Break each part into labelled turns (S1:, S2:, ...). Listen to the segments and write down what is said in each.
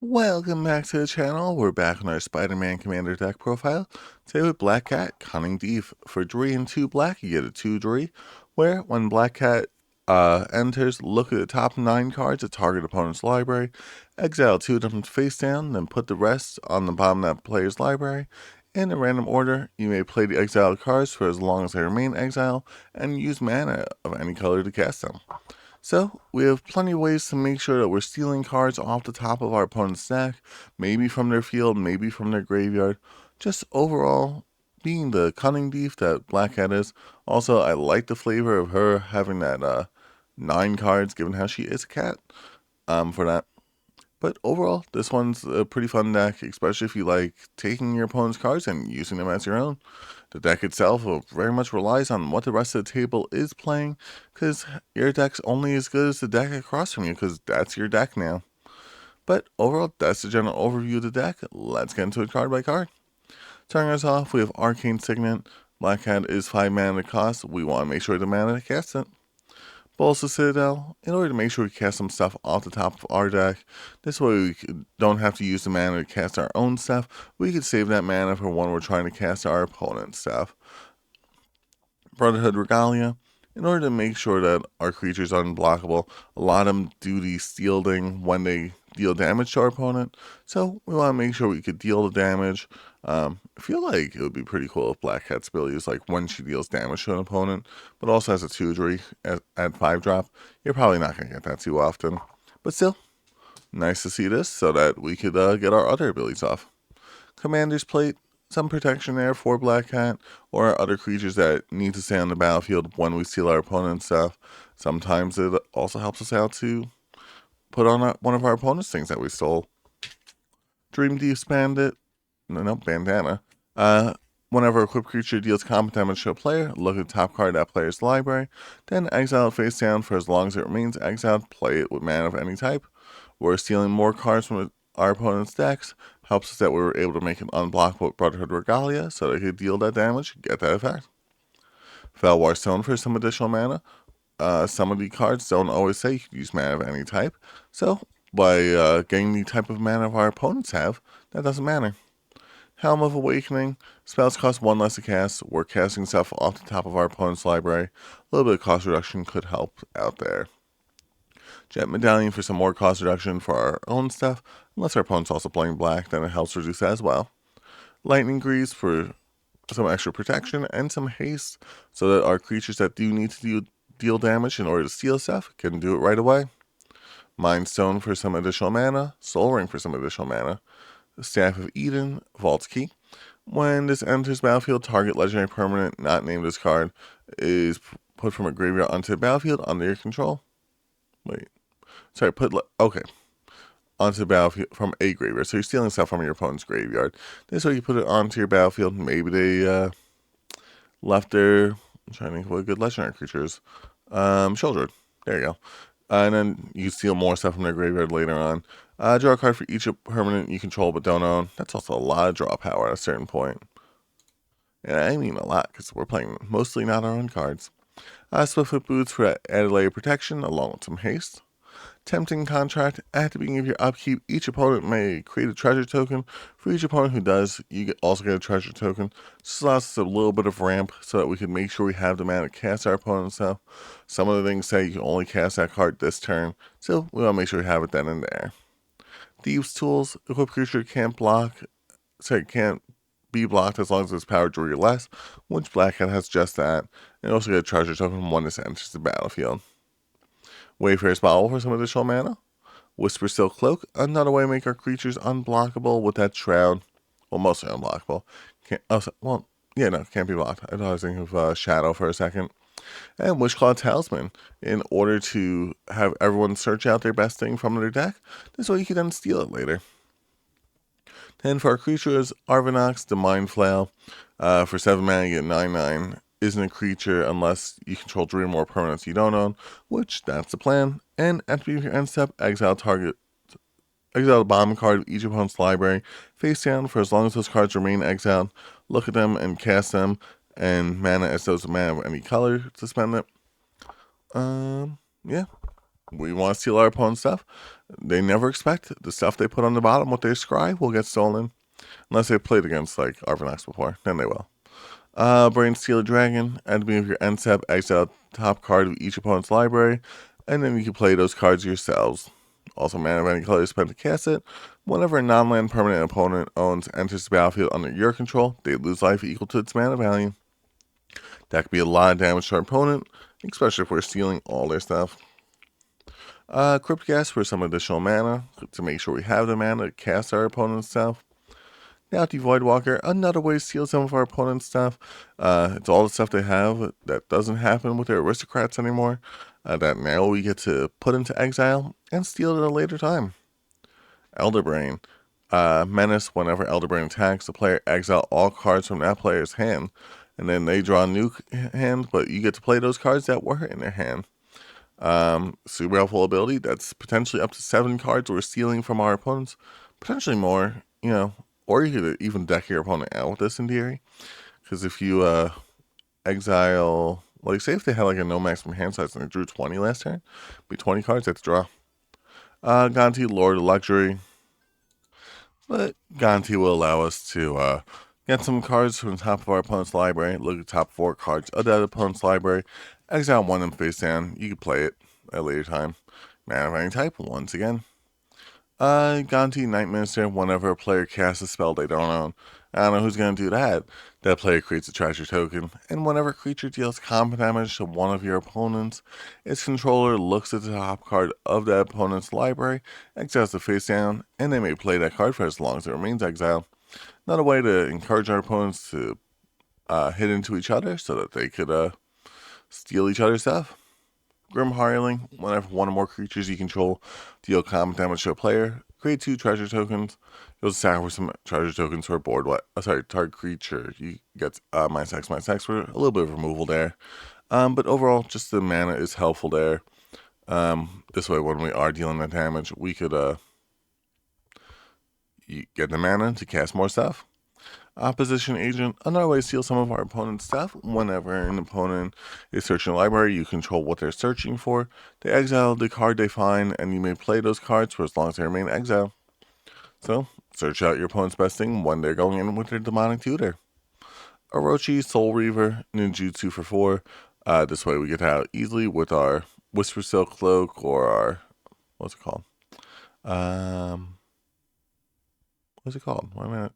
S1: Welcome back to the channel. We're back on our Spider-Man Commander deck profile. Today with Black Cat, Cunning. For 3 and 2 black, you get a 2/3, where when Black Cat enters, look at the top 9 cards of target opponent's library, exile 2 of them face down, then put the rest on the bottom of that player's library. In a random order, you may play the exiled cards for as long as they remain exiled, and use mana of any color to cast them. So, we have plenty of ways to make sure that we're stealing cards off the top of our opponent's deck, maybe from their field, maybe from their graveyard. Just overall, being the cunning thief that Black Cat is. Also, I like the flavor of her having that 9 cards, given how she is a cat, for that. But overall, this one's a pretty fun deck, especially if you like taking your opponent's cards and using them as your own. The deck itself very much relies on what the rest of the table is playing, because your deck's only as good as the deck across from you, because that's your deck now. But overall, that's the general overview of the deck. Let's get into it card by card. Starting us off, we have Arcane Signet. Black Cat is 5 mana to cost. We want to make sure the mana to cast it. Balsa Citadel, in order to make sure we cast some stuff off the top of our deck. This way we don't have to use the mana to cast our own stuff. We could save that mana for when we're trying to cast our opponent's stuff. Brotherhood Regalia, in order to make sure that our creatures are unblockable. A lot of them do the shielding when they deal damage to our opponent, so we want to make sure we could deal the damage. I feel like it would be pretty cool if Black Cat's ability is like when she deals damage to an opponent, but also has a 2/3 at 5 drop. You're probably not going to get that too often, but still, nice to see this so that we could get our other abilities off. Commander's Plate, some protection there for Black Cat or other creatures that need to stay on the battlefield when we steal our opponent's stuff. Sometimes it also helps us out to put on one of our opponent's things that we stole. Dream Thief's Bandit, no, Bandana. Whenever a equipped creature deals combat damage to a player, look at the top card of that player's library, then exile it face down for as long as it remains exiled, play it with mana of any type. We're stealing more cards from our opponent's decks, helps us that we were able to make an unblockable with Brotherhood Regalia, so they could deal that damage, get that effect. Felwar Stone for some additional mana. Some of the cards don't always say you can use mana of any type, so by getting the type of mana our opponents have, that doesn't matter. Helm of Awakening. Spells cost 1 less to cast. We're casting stuff off the top of our opponent's library. A little bit of cost reduction could help out there. Jet Medallion for some more cost reduction for our own stuff. Unless our opponent's also playing black, then it helps reduce that as well. Lightning Grease for some extra protection and some haste, so that our creatures that do need to deal damage in order to steal stuff can do it right away. Mind Stone for some additional mana. Soul Ring for some additional mana. Staff of Eden, Vault's Key. When this enters battlefield, target legendary permanent not named as card is put from a graveyard onto the battlefield under your control. Okay. Onto the battlefield from a graveyard. So you're stealing stuff from your opponent's graveyard. This way you put it onto your battlefield. Maybe they left their, I'm trying to think of what good legendary creatures. Sheoldred. There you go. And then you steal more stuff from their graveyard later on. Draw a card for each permanent you control but don't own. That's also a lot of draw power at a certain point. And I mean a lot, because we're playing mostly not our own cards. Swiftfoot Boots for added layer protection, along with some haste. Tempting Contract. At the beginning of your upkeep, each opponent may create a treasure token. For each opponent who does, you also get a treasure token. This allows us a little bit of ramp so that we can make sure we have the mana to cast our opponent's stuff. Some of the things say you can only cast that card this turn, so we want to make sure we have it then and there. Thieves' Tools. Equipped creature can't be blocked as long as it's power 3 or less, which Black Cat has just that. And also get a treasure token when this enters the battlefield. Wayfarer's Bottle for some additional mana. Whisper Silk Cloak, another way to make our creatures unblockable with that shroud. Well, mostly unblockable. Can't be blocked. I thought I was thinking of Shadow for a second. And Wishclaw Talisman, in order to have everyone search out their best thing from their deck. This way you can then steal it later. Then for our creatures, Arvinox, the Mind Flail. For 7 mana, you get 9/9. Isn't a creature unless you control 3 or more permanents you don't own, which that's the plan. And at the beginning of your end step, exile the bottom card of each opponent's library face down for as long as those cards remain exiled. Look at them and cast them, and mana as those mana of any color to spend it. Yeah. We want to steal our opponent's stuff. They never expect the stuff they put on the bottom, what they scry, will get stolen. Unless they've played against, like, Arvenax before. Then they will. Brain Steal a Dragon. At the beginning of your end step, exile top card of each opponent's library, and then you can play those cards yourselves. Also, mana of any color is spent to cast it. Whenever a non-land permanent opponent owns enters the battlefield under your control, they lose life equal to its mana value. That could be a lot of damage to our opponent, especially if we're stealing all their stuff. Crypt Gas for some additional mana to make sure we have the mana to cast our opponent's stuff. Now, the Voidwalker, another way to steal some of our opponent's stuff. It's all the stuff they have that doesn't happen with their aristocrats anymore. That now we get to put into exile and steal at a later time. Elderbrain. Menace, whenever Elderbrain attacks, the player exile all cards from that player's hand. And then they draw a new hand, but you get to play those cards that were in their hand. Super helpful ability. That's potentially up to 7 cards we're stealing from our opponents. Potentially more, or you could even deck your opponent out with this in theory. Because if you exile, like, say if they had like a no maximum hand size and they drew 20 last turn, be 20 cards, that's draw. Ganti, Lord of Luxury. But Ganti will allow us to get some cards from the top of our opponent's library, look at the top 4 cards of that opponent's library, exile one and face down. You can play it at a later time. Mana of any type, once again. Ganti, Night Minister, whenever a player casts a spell they don't own. I don't know who's going to do that. That player creates a treasure token, and whenever a creature deals combat damage to one of your opponents, its controller looks at the top card of that opponent's library, exiles the face down, and they may play that card for as long as it remains exiled. Another way to encourage our opponents to hit into each other so that they could steal each other's stuff. Grim Hireling, whenever one or more creatures you control deal combat damage to a player, create 2 treasure tokens. You'll sacrifice some treasure tokens for a board. Target creature. You get -X for a little bit of removal there. But overall, just the mana is helpful there. This way, when we are dealing that damage, we could get the mana to cast more stuff. Opposition Agent, another way to steal some of our opponent's stuff. Whenever an opponent is searching a library, you control what they're searching for. They exile the card they find, and you may play those cards for as long as they remain exiled. So, search out your opponent's best thing when they're going in with their demonic tutor. Orochi, Soul Reaver, Ninjutsu for 4. This way we get out easily with our Whisper Silk Cloak or our, what's it called?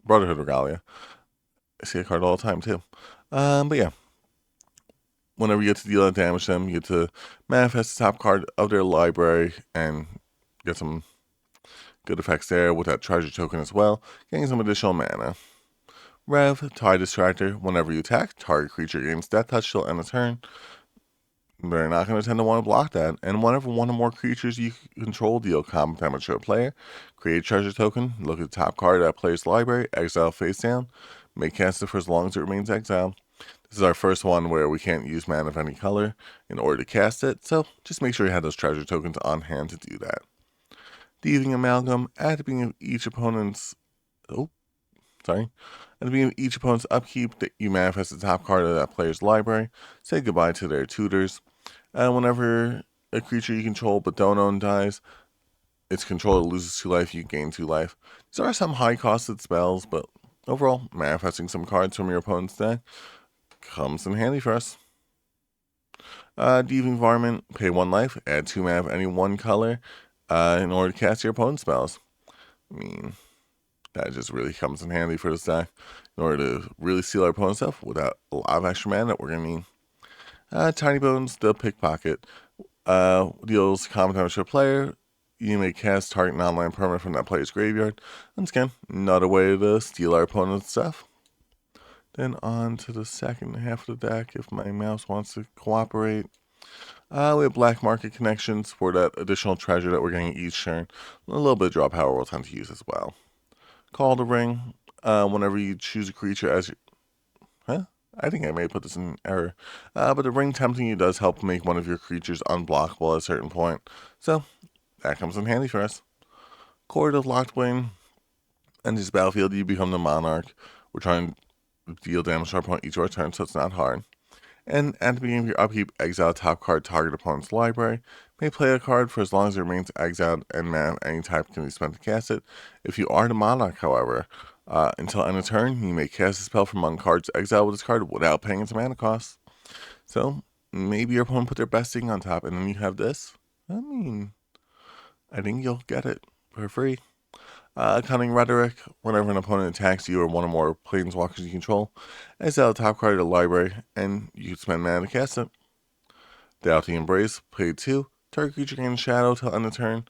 S1: Brotherhood Regalia. I see a card all the time too. But yeah. Whenever you get to deal that damage to them, you get to manifest the top card of their library and get some good effects there with that treasure token as well, getting some additional mana. Rev, Tide Distractor. Whenever you attack, target creature gains death touch till end of turn. They're not going to tend to want to block that. And whenever one or more creatures you control deal combat damage to a player, create a treasure token, look at the top card of that player's library, exile face down, may cast it for as long as it remains exiled. This is our first one where we can't use mana of any color in order to cast it, so just make sure you have those treasure tokens on hand to do that. Thieving Amalgam, at the beginning of each opponent's upkeep, that you manifest the top card of that player's library. Say goodbye to their tutors. Whenever a creature you control but don't own dies, its controller loses 2 life, you gain 2 life. These are some high-costed spells, but overall, manifesting some cards from your opponent's deck comes in handy for us. Thieving Varmint, pay 1 life, add 2 mana of any one color in order to cast your opponent's spells. I mean, that just really comes in handy for this deck in order to really steal our opponent's stuff without a lot of extra mana that we're going to need. Tiny Bones, the Pickpocket, deals combat damage to a player. You may cast target non-land permanent from that player's graveyard. Once again, another way to steal our opponent's stuff. Then on to the second half of the deck, if my mouse wants to cooperate. We have Black Market Connections for that additional treasure that we're getting each turn. A little bit of draw power we'll tend to use as well. Call the Ring, whenever you choose a creature as your... I think I may put this in error. But the Ring tempting you does help make one of your creatures unblockable at a certain point. So, that comes in handy for us. Chord of Locked-Wing. Enters the battlefield, you become the Monarch. We're trying to deal damage to our opponent each of our turns, so it's not hard. And at the beginning of your upkeep, exile top card target opponent's library. May play a card for as long as it remains exiled, and mana of any type can be spent to cast it. If you are the monarch, however, until end of turn, you may cast a spell from among cards exiled with this card without paying its mana cost. So maybe your opponent put their best thing on top, and then you have this. I mean, I think you'll get it for free. Cunning Rhetoric. Whenever an opponent attacks you or one or more planeswalkers you control, exile the top card of the library, and you can spend mana to cast it. Doughty Embrace. Play 2. Target creature gains shadow till end of turn.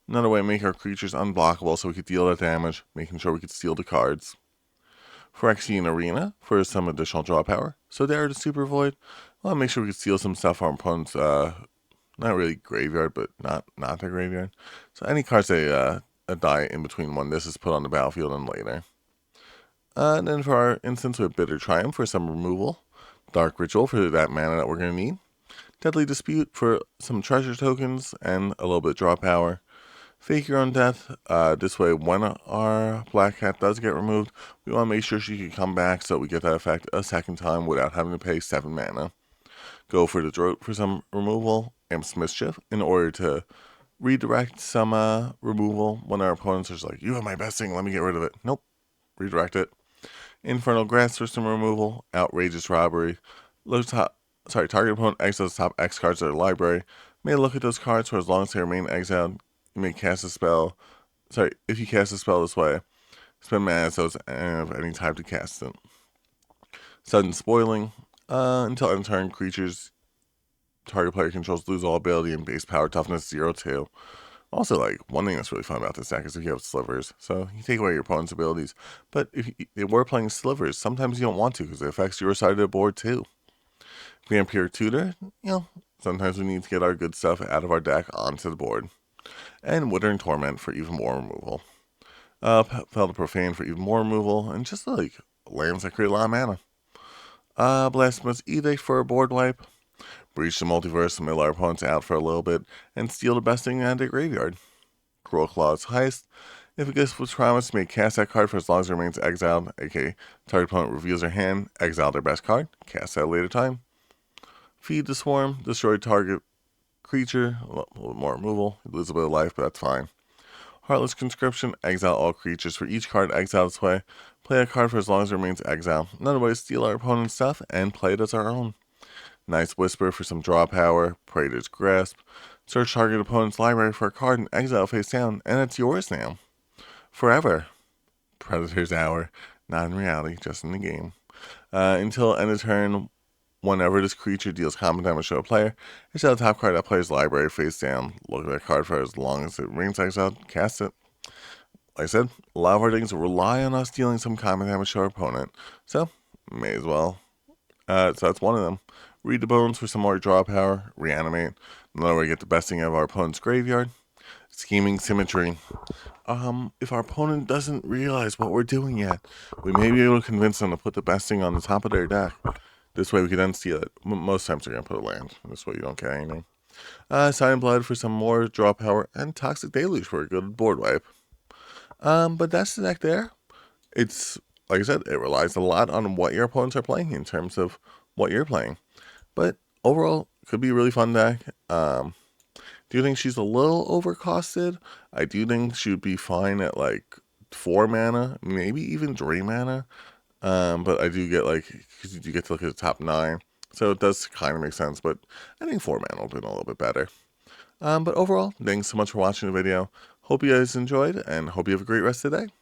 S1: Another way to make our creatures unblockable so we could deal that damage, making sure we could steal the cards. Phyrexian Arena for some additional draw power. So there to Super Void. Well, make sure we could steal some stuff from our opponent's, not really graveyard, but not the graveyard. So any cards that die in between when this is put on the battlefield and later. And then for our instance with Bitter Triumph for some removal. Dark Ritual for that mana that we're going to need. Deadly Dispute for some treasure tokens and a little bit of draw power. Fake Your Own Death. This way, when our Black Cat does get removed, we want to make sure she can come back so we get that effect a second time without having to pay 7 mana. Go for the Drought for some removal. Amp's Mischief in order to redirect some removal when our opponents are just like, you have my best thing, let me get rid of it. Nope. Redirect it. Infernal Grasp for some removal. Outrageous Robbery. Target opponent exiles top X cards of their library. May look at those cards for as long as they remain exiled. You may cast a spell. If you cast a spell this way, spend mana so it's of any type to cast it. Sudden Spoiling. Until end turn, creatures target player controls lose all ability and base power toughness 0-2. Also, like, one thing that's really fun about this deck is if you have slivers. So you take away your opponent's abilities. But if we're playing slivers, sometimes you don't want to because it affects your side of the board too. Vampire Tutor, sometimes we need to get our good stuff out of our deck onto the board. And Withering Torment for even more removal. Fel the Profane for even more removal. And just like lands that create a lot of mana. Blasphemous Edict for a board wipe. Breach the Multiverse and mill our opponents out for a little bit, and steal the best thing out of the graveyard. Cruel Claw's Heist. If a gift was promised, you may cast that card for as long as it remains exiled, aka target opponent reveals their hand, exile their best card, cast that at a later time. Feed the Swarm, destroy target creature, a little bit more removal, you lose a bit of life, but that's fine. Heartless Conscription, exile all creatures for each card exiled this way, play a card for as long as it remains exiled. Another way to steal our opponent's stuff and play it as our own. Nice Whisper for some draw power. Praetor's Grasp. Search target opponent's library for a card and exile face down, and it's yours now. Forever. Predator's Hour. Not in reality, just in the game. Until end of turn, whenever this creature deals combat damage to a player, exile the top card of that player's library face down. Look at that card for as long as it remains exiled. Cast it. Like I said, a lot of our things rely on us dealing some combat damage to our opponent, so may as well. So that's one of them. Read the Bones for some more draw power. Reanimate. Another way to get the best thing out of our opponent's graveyard. Scheming Symmetry. If our opponent doesn't realize what we're doing yet, we may be able to convince them to put the best thing on the top of their deck. This way we can then steal it. Most times they're going to put a land. This way you don't get anything. Silent Blood for some more draw power. And Toxic Deluge for a good board wipe. But that's the deck there. It's, like I said, it relies a lot on what your opponents are playing in terms of what you're playing. But overall, could be a really fun deck. Do you think she's a little overcosted? I do think she would be fine at like 4 mana, maybe even 3 mana. But I do get because you do get to look at the top 9. So it does kind of make sense, but I think 4 mana would have been a little bit better. But overall, thanks so much for watching the video. Hope you guys enjoyed, and hope you have a great rest of the day.